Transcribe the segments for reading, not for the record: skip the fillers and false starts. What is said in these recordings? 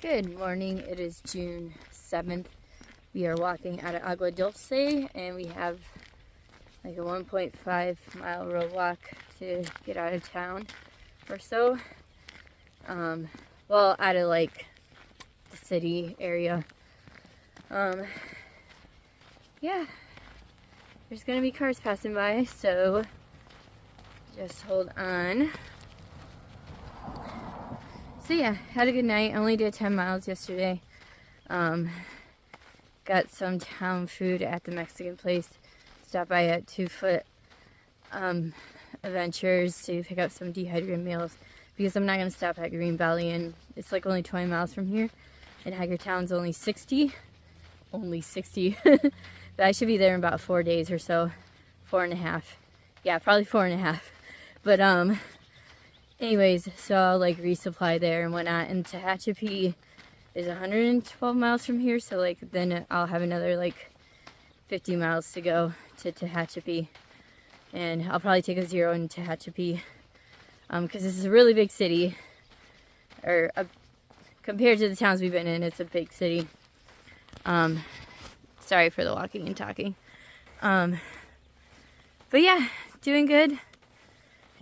Good morning, it is June 7th. We are walking out of Agua Dulce and we have like a 1.5 mile road walk to get out of town or so. Well, out of like the city area. Yeah, there's gonna be cars passing by, so just hold on. So yeah, had a good night. Only did 10 miles yesterday. Got some town food at the Mexican place. Stopped by at 2 Foot Adventures to pick up some dehydrated meals because I'm not going to stop at Green Valley, and it's like only 20 miles from here, and Hagertown's only 60. Only 60. But I should be there in about 4 days or so. 4.5. Yeah, probably 4.5. But anyways, so I'll like resupply there and whatnot. And Tehachapi is 112 miles from here, so like then I'll have another like 50 miles to go to Tehachapi, and I'll probably take a zero in Tehachapi because this is a really big city, or compared to the towns we've been in, it's a big city. Sorry for the walking and talking. But yeah, doing good.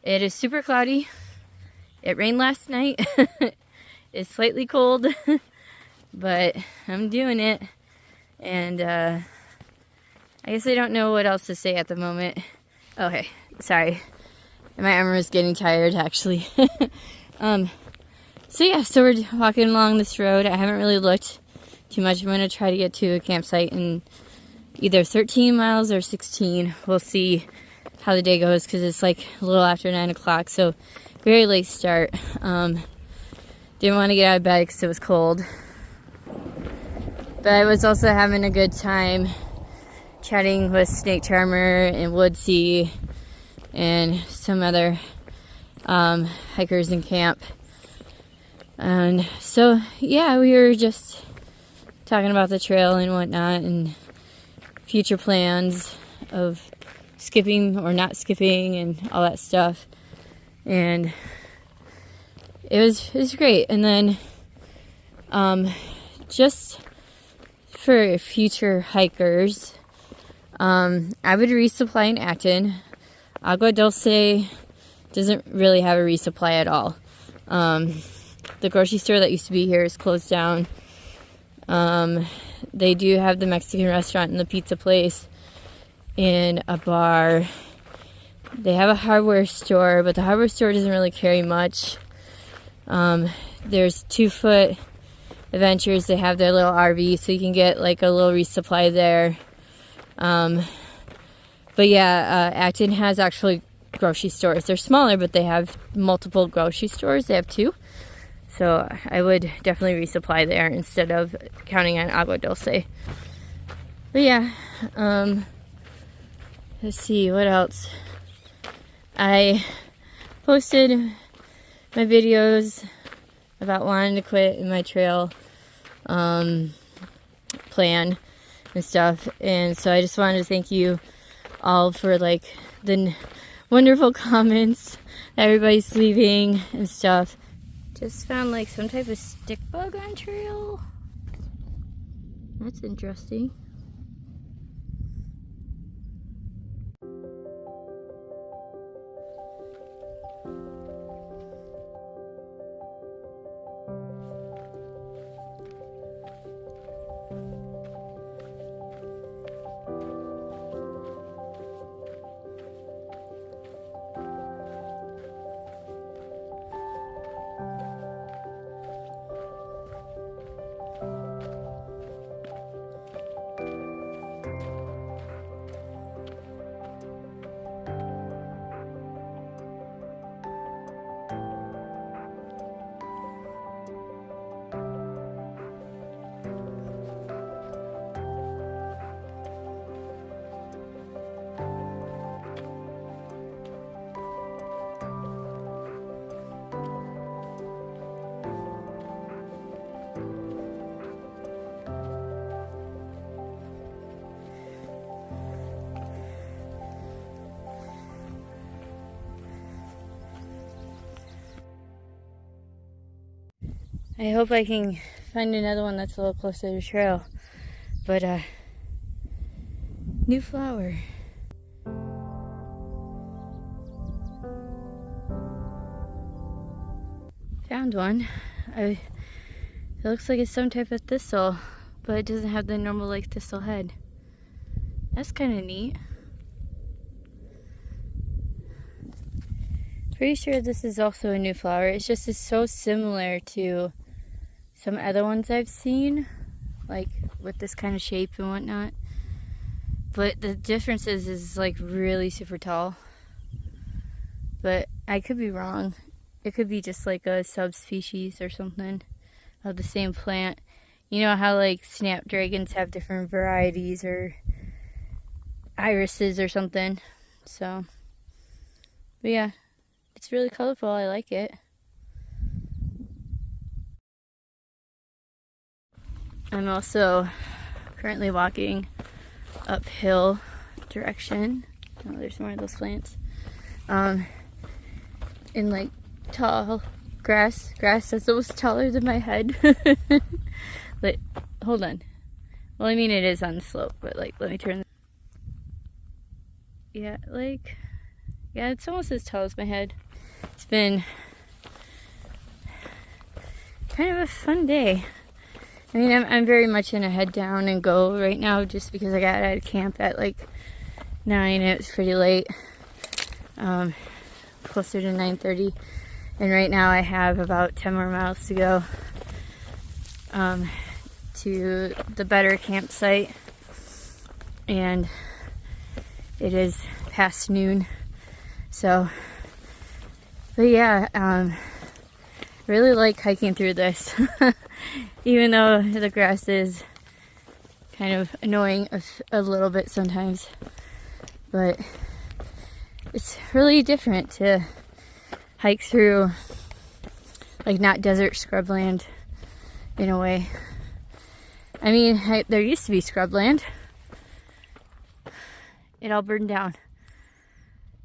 It is super cloudy. It rained last night. It's slightly cold, but I'm doing it. And I guess I don't know what else to say at the moment. Okay, sorry. My arm is getting tired, actually. So yeah, so we're walking along this road. I haven't really looked too much. I'm going to try to get to a campsite in either 13 miles or 16. We'll see how the day goes because it's like a little after 9 o'clock, so very late start. Didn't want to get out of bed because it was cold. But I was also having a good time chatting with Snake Charmer and Woodsy and some other hikers in camp. And so, yeah, we were just talking about the trail and whatnot and future plans of skipping or not skipping and all that stuff. And it was great. And then just for future hikers, I would resupply in Acton. Agua Dulce doesn't really have a resupply at all. The grocery store that used to be here is closed down. They do have the Mexican restaurant and the pizza place and a bar. They have a hardware store, but the hardware store doesn't really carry much. There's 2 Foot Adventures. They have their little RV, so you can get like a little resupply there. But yeah, Acton has actually grocery stores. They're smaller, but they have multiple grocery stores. They have 2. So I would definitely resupply there instead of counting on Agua Dulce. But yeah, let's see, what else? I posted my videos about wanting to quit in my trail plan and stuff, and so I just wanted to thank you all for like the wonderful comments that everybody's leaving and stuff. Just found like some type of stick bug on trail. That's interesting. I hope I can find another one that's a little closer to the trail. But new flower. Found one. It looks like it's some type of thistle, but it doesn't have the normal like thistle head. That's kind of neat. Pretty sure this is also a new flower. It's just it's so similar to some other ones I've seen, like with this kind of shape and whatnot. But the difference is like really super tall. But I could be wrong. It could be just like a subspecies or something of the same plant. You know how like snapdragons have different varieties or irises or something. So, but yeah, it's really colorful. I like it. I'm also currently walking uphill direction. Oh, there's more of those plants. In like tall grass that's almost taller than my head. But hold on. Well, I mean it is on the slope, but like let me turn. Yeah, like yeah, it's almost as tall as my head. It's been kind of a fun day. I mean, I'm very much in a head down and go right now just because I got out of camp at like 9 and it was pretty late. Closer to 9:30. And right now I have about 10 more miles to go to the better campsite. And it is past noon. So, but yeah, really like hiking through this. Even though the grass is kind of annoying a little bit sometimes. But it's really different to hike through, like, not desert scrubland in a way. I mean, there used to be scrubland. It all burned down.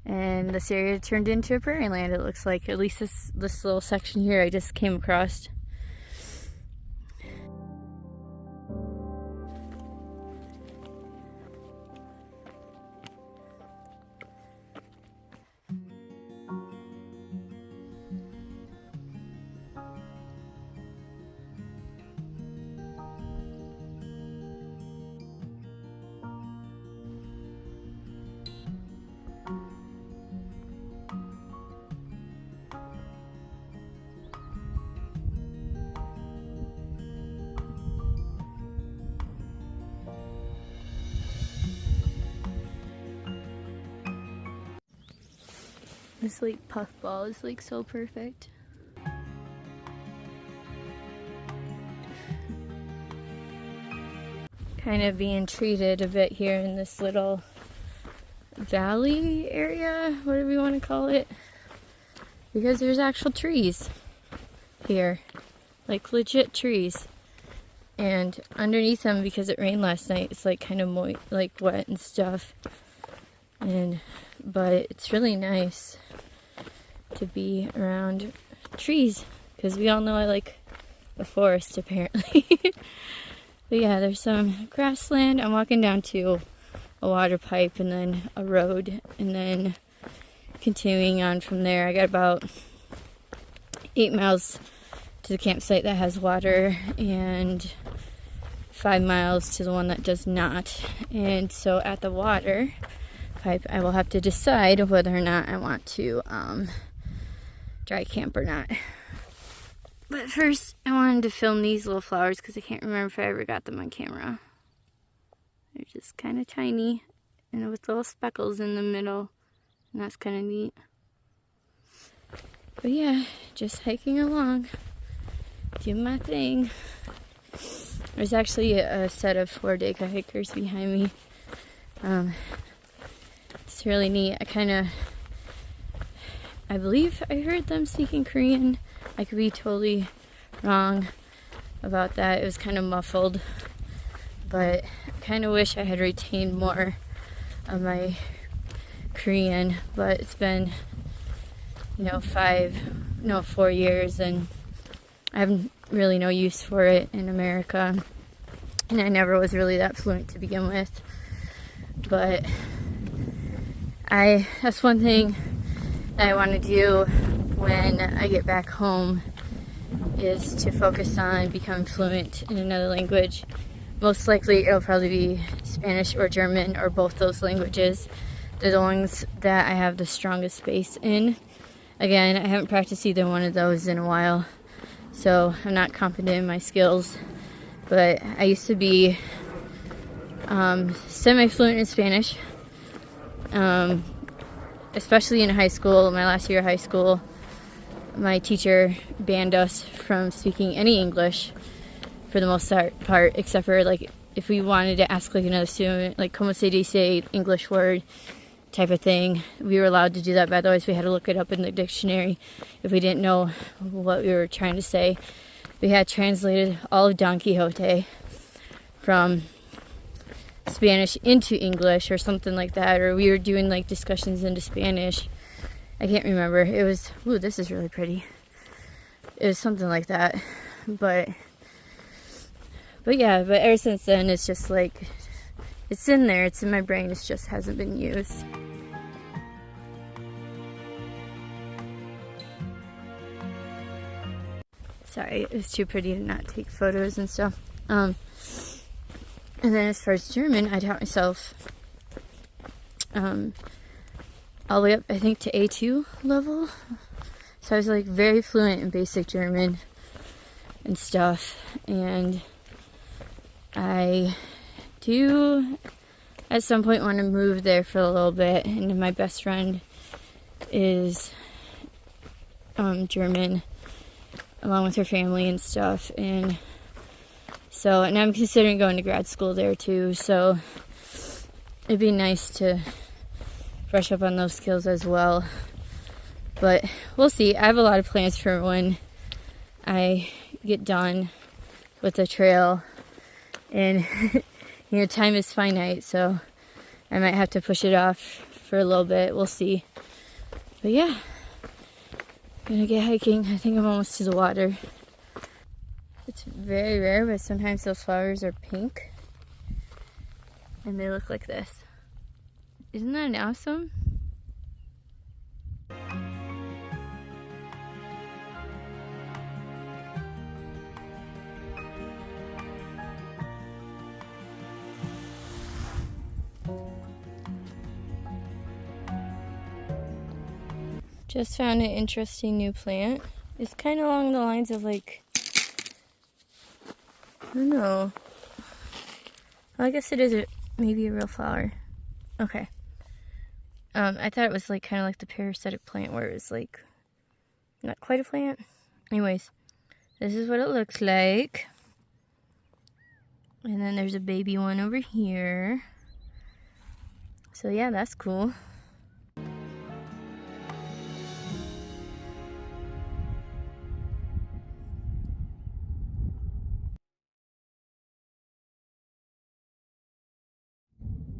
And this area turned into a prairie land, it looks like. At least this little section here I just came across. This like puffball is like so perfect. Kind of being treated a bit here in this little valley area, whatever you want to call it, because there's actual trees here, like legit trees, and underneath them, because it rained last night, it's like kind of moist, like wet and stuff. But it's really nice to be around trees, because we all know I like the forest apparently. But yeah, there's some grassland. I'm walking down to a water pipe and then a road, and then continuing on from there. I got about 8 miles to the campsite that has water and 5 miles to the one that does not. And so at the water pipe, I will have to decide whether or not I want to dry camp or not. But first, I wanted to film these little flowers because I can't remember if I ever got them on camera. They're just kind of tiny and with little speckles in the middle, and that's kind of neat. But yeah, just hiking along, doing my thing. There's actually a set of 4 Deka hikers behind me. It's really neat. I believe I heard them speaking Korean. I could be totally wrong about that. It was kind of muffled, but I kind of wish I had retained more of my Korean. But it's been, 4 years, and I have really no use for it in America, and I never was really that fluent to begin with. But that's one thing that I want to do when I get back home, is to focus on becoming fluent in another language. Most likely it'll probably be Spanish or German, or both those languages. They're the ones that I have the strongest base in. Again, I haven't practiced either one of those in a while, so I'm not confident in my skills. But I used to be semi-fluent in Spanish, especially in high school. My last year of high school, my teacher banned us from speaking any English for the most part, except for like if we wanted to ask like another student, like como se dice English word type of thing, we were allowed to do that, but otherwise we had to look it up in the dictionary if we didn't know what we were trying to say. We had translated all of Don Quixote from Spanish into English or something like that, or we were doing like discussions into Spanish. I can't remember. It was, ooh, this is really pretty. It was something like that. But yeah, but ever since then, it's just like, it's in there, it's in my brain, it just hasn't been used. Sorry, it was too pretty to not take photos and stuff. And then as far as German, I taught myself all the way up, I think, to A2 level. So I was like very fluent in basic German and stuff. And I do at some point want to move there for a little bit. And my best friend is German, along with her family and stuff. And I'm considering going to grad school there too. So it'd be nice to brush up on those skills as well. But we'll see. I have a lot of plans for when I get done with the trail. And, you know, time is finite, so I might have to push it off for a little bit. We'll see. But yeah, gonna get hiking. I think I'm almost to the water. It's very rare, but sometimes those flowers are pink. And they look like this. Isn't that awesome? Just found an interesting new plant. It's kind of along the lines of like, I don't know. Well, I guess it is maybe a real flower. Okay. I thought it was like kind of like the parasitic plant where it was like not quite a plant. Anyways, this is what it looks like. And then there's a baby one over here. So yeah, that's cool.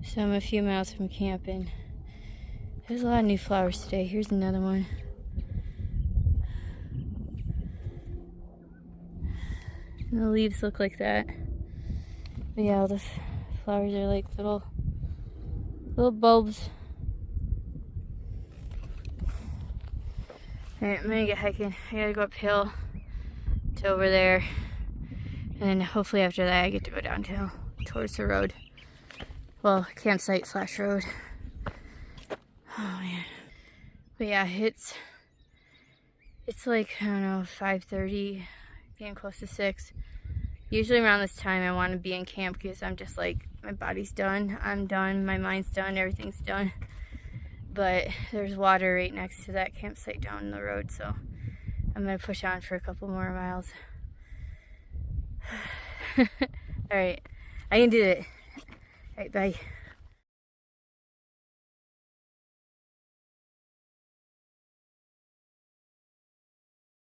So I'm a few miles from camp and there's a lot of new flowers today. Here's another one. And the leaves look like that. But yeah, all the flowers are like little bulbs. Alright, I'm gonna get hiking. I gotta go uphill to over there. And then hopefully after that I get to go downhill towards the road. Well, campsite / road. Oh man. But yeah, it's like, I don't know, 5:30, getting close to 6. Usually around this time I want to be in camp because I'm just like, my body's done, I'm done, my mind's done, everything's done. But there's water right next to that campsite down the road, so I'm gonna push on for a couple more miles. Alright, I can do it. Alright, bye.